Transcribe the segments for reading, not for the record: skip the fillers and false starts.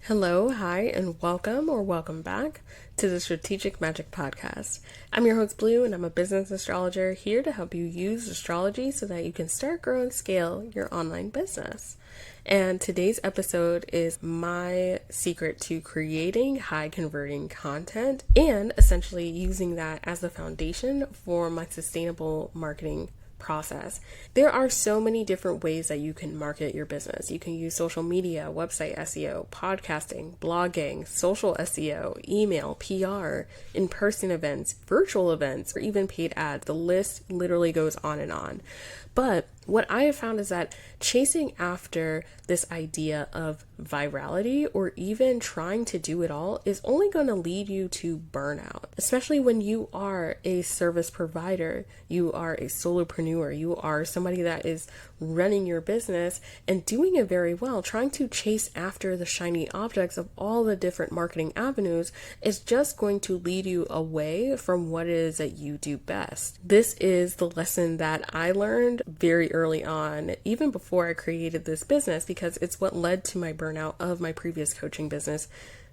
Hello, hi, and welcome or welcome back to the Strategic Magic Podcast. I'm your host, Blue, and I'm a business astrologer here to help you use astrology so that you can start, grow, and scale your online business. And today's episode is my secret to creating high converting content and essentially using that as the foundation for my sustainable marketing process. There are so many different ways that you can market your business. You can use social media, website SEO, podcasting, blogging, social SEO, email, PR, in-person events, virtual events, or even paid ads. The list literally goes on and on. But what I have found is that chasing after this idea of virality or even trying to do it all is only going to lead you to burnout, especially when you are a service provider, you are a solopreneur, you are somebody that is running your business and doing it very well. Trying to chase after the shiny objects of all the different marketing avenues is just going to lead you away from what it is that you do best. This is the lesson that I learned very early on, even before I created this business, because it's what led to my burnout of my previous coaching business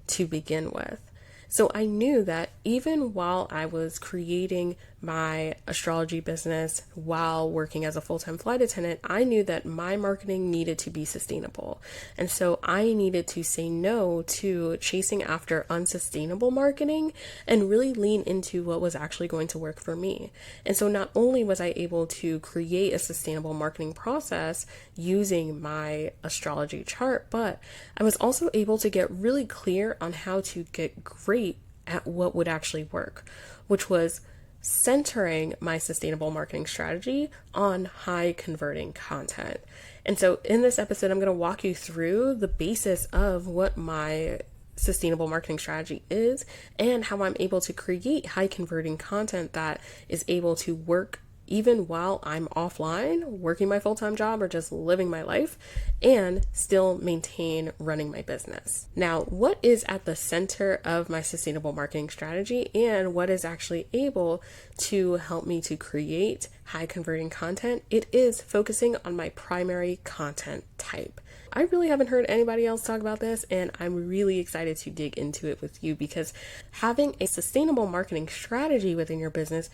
to begin with. So I knew that even while I was creating my astrology business while working as a full-time flight attendant, I knew that my marketing needed to be sustainable. And so I needed to say no to chasing after unsustainable marketing and really lean into what was actually going to work for me. And so not only was I able to create a sustainable marketing process using my astrology chart, but I was also able to get really clear on how to get great at what would actually work, which was centering my sustainable marketing strategy on high converting content. And so in this episode, I'm going to walk you through the basis of what my sustainable marketing strategy is and how I'm able to create high converting content that is able to work even while I'm offline, working my full-time job or just living my life, and still maintain running my business. Now, what is at the center of my sustainable marketing strategy and what is actually able to help me to create high converting content? It is focusing on my primary content type. I really haven't heard anybody else talk about this, and I'm really excited to dig into it with you because having a sustainable marketing strategy within your business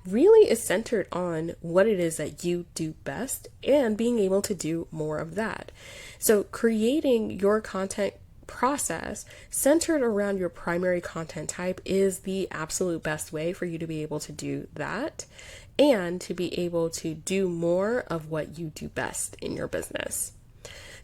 really is centered on what it is that you do best and being able to do more of that. So creating your content process centered around your primary content type is the absolute best way for you to be able to do that and to be able to do more of what you do best in your business.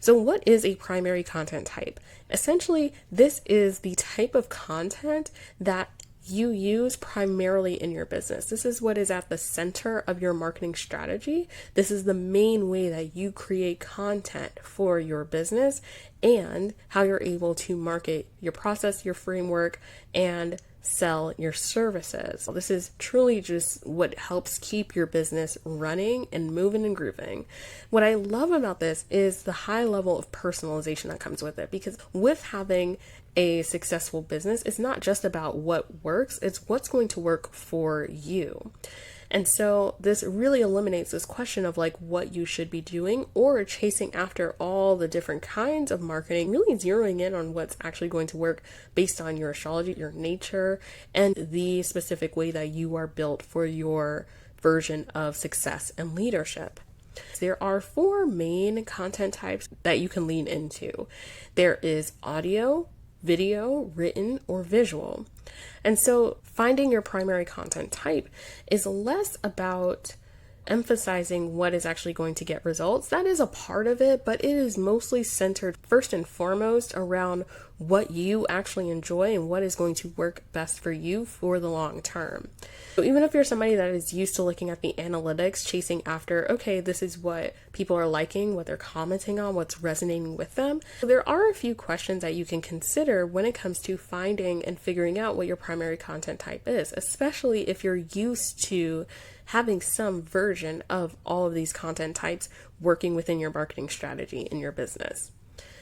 So what is a primary content type? Essentially, this is the type of content that you use primarily in your business. This is what is at the center of your marketing strategy. This is the main way that you create content for your business and how you're able to market your process, your framework, and sell your services. This is truly just what helps keep your business running and moving and grooving. What I love about this is the high level of personalization that comes with it, because with having a successful business, it's not just about what works, it's what's going to work for you. And so this really eliminates this question of like what you should be doing or chasing after all the different kinds of marketing, really zeroing in on what's actually going to work based on your astrology, your nature, and the specific way that you are built for your version of success and leadership. There are 4 main content types that you can lean into. There is audio, video, written, or visual. And so finding your primary content type is less about emphasizing what is actually going to get results. That is a part of it, but it is mostly centered first and foremost around what you actually enjoy and what is going to work best for you for the long term. So even if you're somebody that is used to looking at the analytics, chasing after, okay, this is what people are liking, what they're commenting on, what's resonating with them, there are a few questions that you can consider when it comes to finding and figuring out what your primary content type is, especially if you're used to having some version of all of these content types working within your marketing strategy in your business.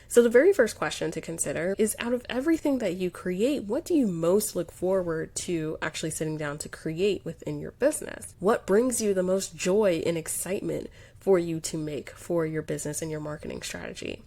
So the very first question to consider is, out of everything that you create, what do you most look forward to actually sitting down to create within your business? What brings you the most joy and excitement for you to make for your business and your marketing strategy?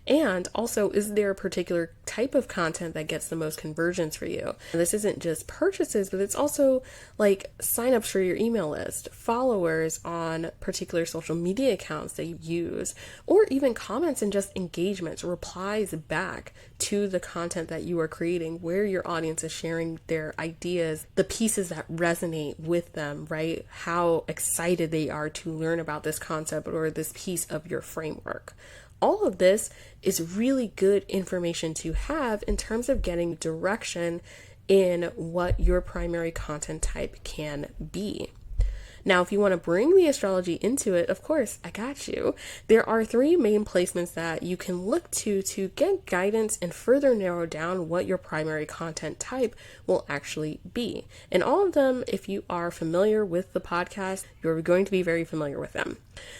And also, is there a particular type of content that gets the most conversions for you? And this isn't just purchases, but it's also like signups for your email list, followers on particular social media accounts that you use, or even comments and just engagements, replies back to the content that you are creating, where your audience is sharing their ideas, the pieces that resonate with them, right? How excited they are to learn about this concept or this piece of your framework. All of this is really good information to have in terms of getting direction in what your primary content type can be. Now, if you want to bring the astrology into it, of course, I got you. There are 3 main placements that you can look to get guidance and further narrow down what your primary content type will actually be. And all of them, if you are familiar with the podcast, you're going to be very familiar with them.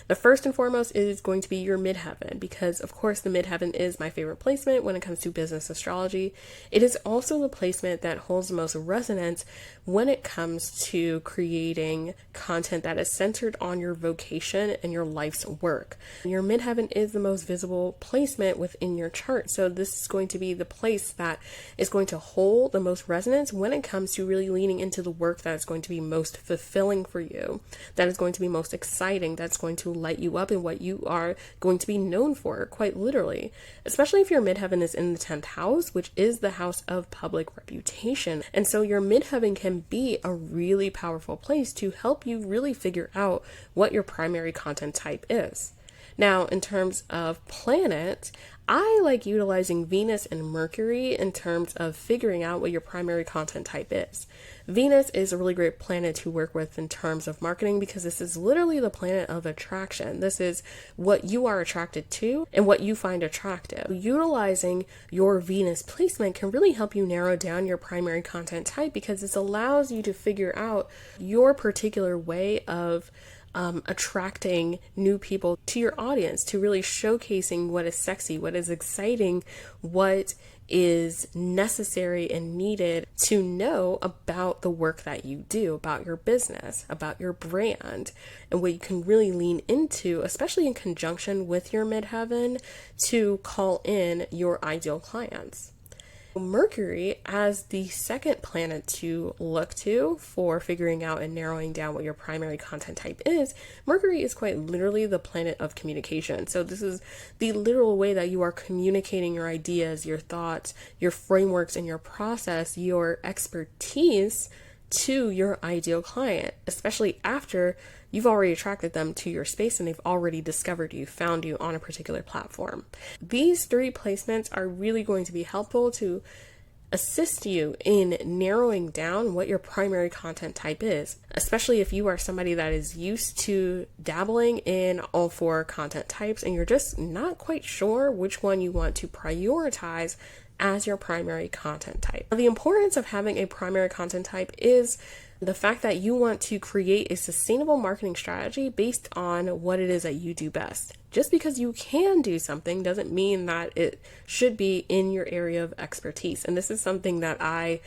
The first and foremost is going to be your midheaven, because of course the midheaven is my favorite placement when it comes to business astrology. It is also the placement that holds the most resonance when it comes to creating content that is centered on your vocation and your life's work. Your midheaven is the most visible placement within your chart. So this is going to be the place that is going to hold the most resonance when it comes to really leaning into the work that is going to be most fulfilling for you, that is going to be most exciting, that's going to light you up in what you are going to be known for, quite literally. Especially if your midheaven is in the 10th house, which is the house of public reputation. And so your midheaven can be a really powerful place to help you really figure out what your primary content type is. Now, in terms of planets, I like utilizing Venus and Mercury in terms of figuring out what your primary content type is. Venus is a really great planet to work with in terms of marketing because this is literally the planet of attraction. This is what you are attracted to and what you find attractive. Utilizing your Venus placement can really help you narrow down your primary content type because this allows you to figure out your particular way of attracting new people to your audience, to really showcasing what is sexy, what is exciting, what is necessary and needed to know about the work that you do, about your business, about your brand, and what you can really lean into, especially in conjunction with your midheaven, to call in your ideal clients. Mercury, as the second planet to look to for figuring out and narrowing down what your primary content type is, Mercury is quite literally the planet of communication. So this is the literal way that you are communicating your ideas, your thoughts, your frameworks, and your process, your expertise to your ideal client, especially after you've already attracted them to your space and they've already discovered you, found you on a particular platform. These 3 placements are really going to be helpful to assist you in narrowing down what your primary content type is, especially if you are somebody that is used to dabbling in all 4 content types and you're just not quite sure which one you want to prioritize as your primary content type. Now, the importance of having a primary content type is the fact that you want to create a sustainable marketing strategy based on what it is that you do best. Just because you can do something doesn't mean that it should be in your area of expertise. And this is something that I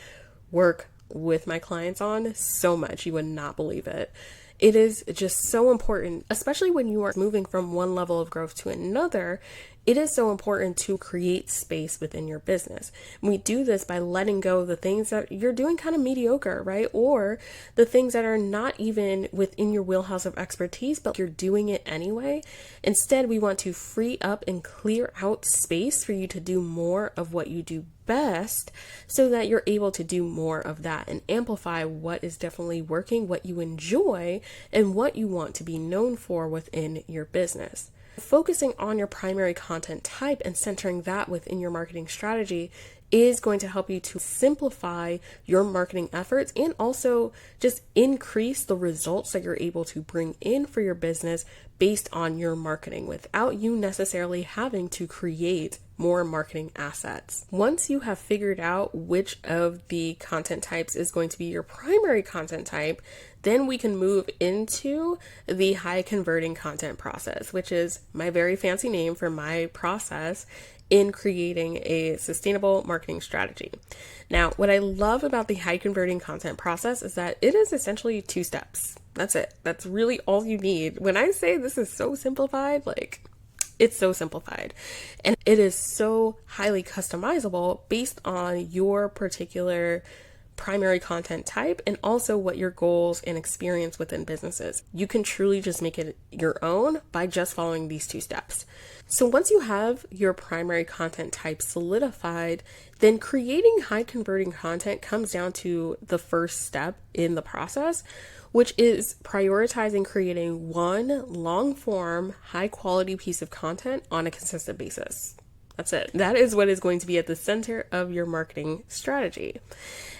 work with my clients on so much. You would not believe it. It is just so important, especially when you are moving from one level of growth to another. It is so important to create space within your business. We do this by letting go of the things that you're doing kind of mediocre, right? Or the things that are not even within your wheelhouse of expertise, but you're doing it anyway. Instead, we want to free up and clear out space for you to do more of what you do best so that you're able to do more of that and amplify what is definitely working, what you enjoy, and what you want to be known for within your business. Focusing on your primary content type and centering that within your marketing strategy is going to help you to simplify your marketing efforts and also just increase the results that you're able to bring in for your business based on your marketing without you necessarily having to create more marketing assets. Once you have figured out which of the content types is going to be your primary content type, then we can move into the high converting content process, which is my very fancy name for my process in creating a sustainable marketing strategy. Now, what I love about the high converting content process is that it is essentially 2 steps. That's it. That's really all you need. When I say this is so simplified, like, It's so simplified, and it is so highly customizable based on your particular primary content type and also what your goals and experience within businesses. You can truly just make it your own by just following these 2 steps. So once you have your primary content type solidified, then creating high converting content comes down to the first step in the process, which is prioritizing creating one long form, high quality piece of content on a consistent basis. That's it. That is what is going to be at the center of your marketing strategy.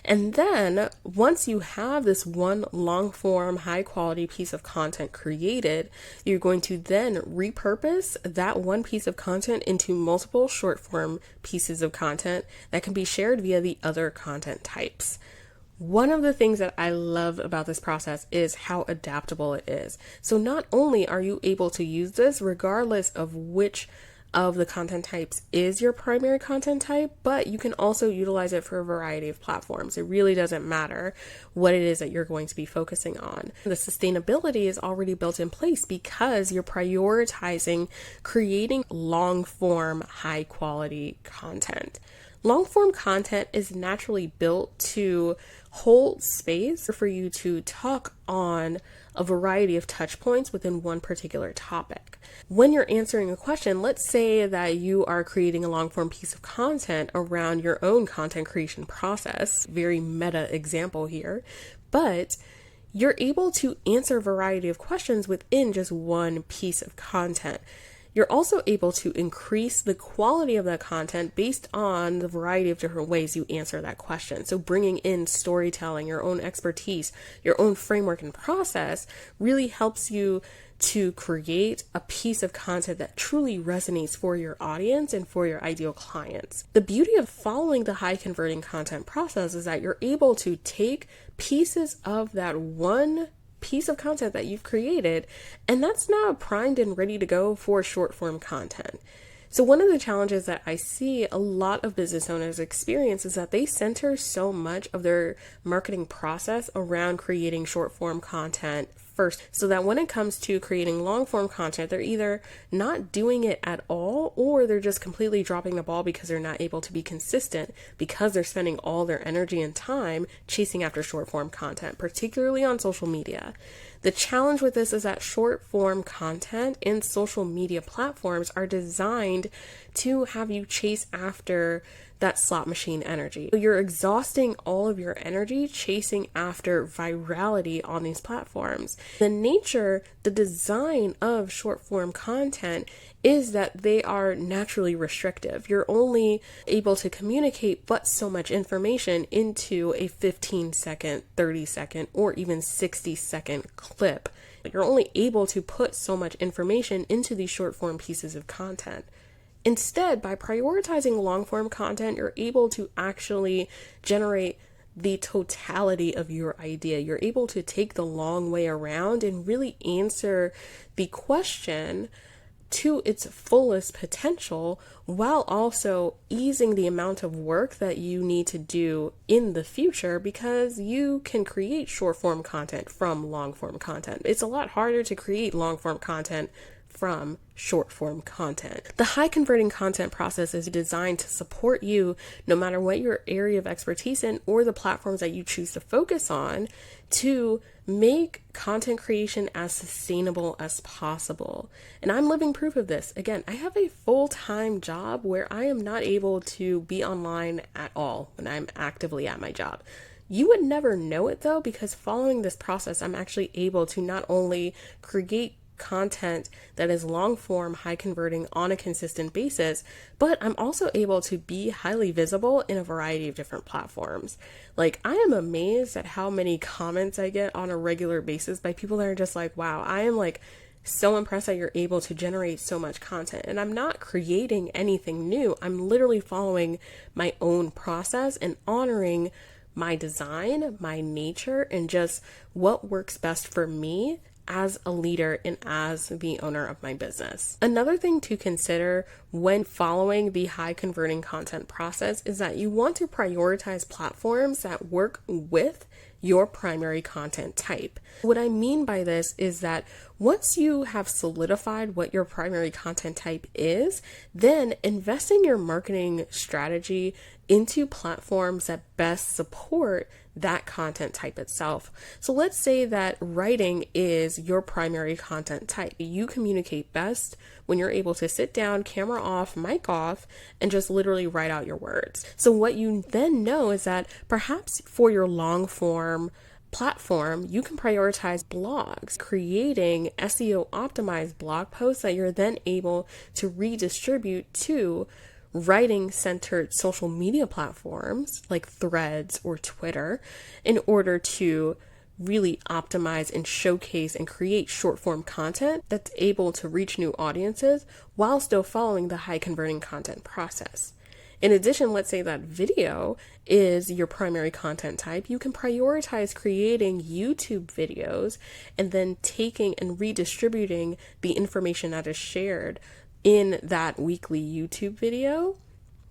And then once you have this one long form, high quality piece of content created, you're going to then repurpose that one piece of content into multiple short form pieces of content that can be shared via the other content types. One of the things that I love about this process is how adaptable it is. So not only are you able to use this regardless of which of the content types is your primary content type, but you can also utilize it for a variety of platforms. It really doesn't matter what it is that you're going to be focusing on. The sustainability is already built in place because you're prioritizing creating long form, high quality content. Long form content is naturally built to hold space for you to talk on a variety of touch points within one particular topic. When you're answering a question, let's say that you are creating a long form piece of content around your own content creation process, very meta example here, but you're able to answer a variety of questions within just one piece of content. You're also able to increase the quality of that content based on the variety of different ways you answer that question. So bringing in storytelling, your own expertise, your own framework and process really helps you to create a piece of content that truly resonates for your audience and for your ideal clients. The beauty of following the high converting content process is that you're able to take pieces of that one piece of content that you've created, and that's now primed and ready to go for short form content. So one of the challenges that I see a lot of business owners experience is that they center so much of their marketing process around creating short form content first, so that when it comes to creating long form content, they're either not doing it at all, or they're just completely dropping the ball because they're not able to be consistent because they're spending all their energy and time chasing after short form content, particularly on social media. The challenge with this is that short form content in social media platforms are designed to have you chase after that slot machine energy. You're exhausting all of your energy chasing after virality on these platforms. The nature, the design of short form content is that they are naturally restrictive. You're only able to communicate but so much information into a 15-second, 30-second, or even 60-second clip. You're only able to put so much information into these short form pieces of content. Instead, by prioritizing long form content, you're able to actually generate the totality of your idea. You're able to take the long way around and really answer the question to its fullest potential, while also easing the amount of work that you need to do in the future, because you can create short form content from long form content. It's a lot harder to create long form content from short form content. The high converting content process is designed to support you no matter what your area of expertise in or the platforms that you choose to focus on, to make content creation as sustainable as possible. And I'm living proof of this. Again, I have a full-time job where I am not able to be online at all when I'm actively at my job. You would never know it though, because following this process, I'm actually able to not only create content that is long form, high converting on a consistent basis, but I'm also able to be highly visible in a variety of different platforms. Like, I am amazed at how many comments I get on a regular basis by people that are just like, wow, I am like so impressed that you're able to generate so much content. And I'm not creating anything new. I'm literally following my own process and honoring my design, my nature, and just what works best for me as a leader and as the owner of my business. Another thing to consider when following the high converting content process is that you want to prioritize platforms that work with your primary content type. What I mean by this is that once you have solidified what your primary content type is, then invest in your marketing strategy into platforms that best support that content type itself. So let's say that writing is your primary content type. You communicate best when you're able to sit down, camera off, mic off, and just literally write out your words. So what you then know is that perhaps for your long form platform, you can prioritize blogs, creating SEO optimized blog posts that you're then able to redistribute to writing centered social media platforms like Threads or Twitter in order to really optimize and showcase and create short form content that's able to reach new audiences while still following the high converting content process. In addition, let's say that video is your primary content type. You can prioritize creating YouTube videos and then taking and redistributing the information that is shared in that weekly YouTube video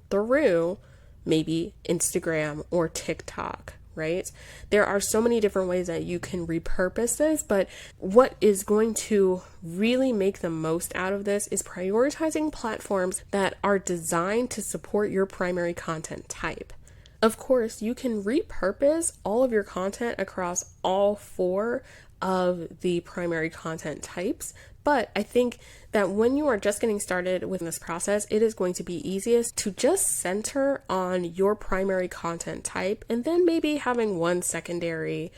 through maybe Instagram or TikTok, right? There are so many different ways that you can repurpose this, but what is going to really make the most out of this is prioritizing platforms that are designed to support your primary content type. Of course, you can repurpose all of your content across all 4 of the primary content types, but I think that when you are just getting started with this process, it is going to be easiest to just center on your primary content type and then maybe having one secondary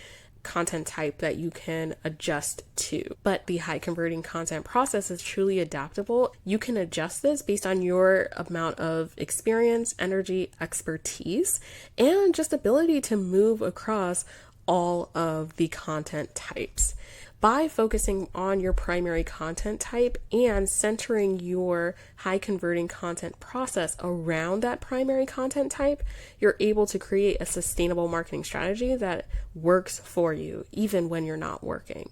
content type that you can adjust to. But the high converting content process is truly adaptable. You can adjust this based on your amount of experience, energy, expertise, and just ability to move across all of the content types. By focusing on your primary content type and centering your high converting content process around that primary content type, you're able to create a sustainable marketing strategy that works for you, even when you're not working.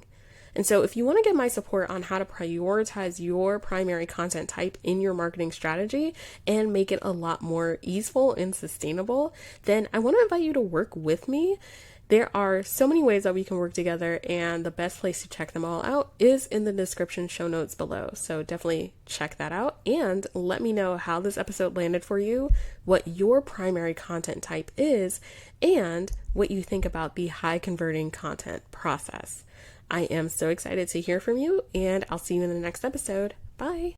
And so if you want to get my support on how to prioritize your primary content type in your marketing strategy and make it a lot more easeful and sustainable, then I want to invite you to work with me. There are so many ways that we can work together, and the best place to check them all out is in the description show notes below. So definitely check that out and let me know how this episode landed for you, what your primary content type is, and what you think about the high converting content process. I am so excited to hear from you, and I'll see you in the next episode. Bye.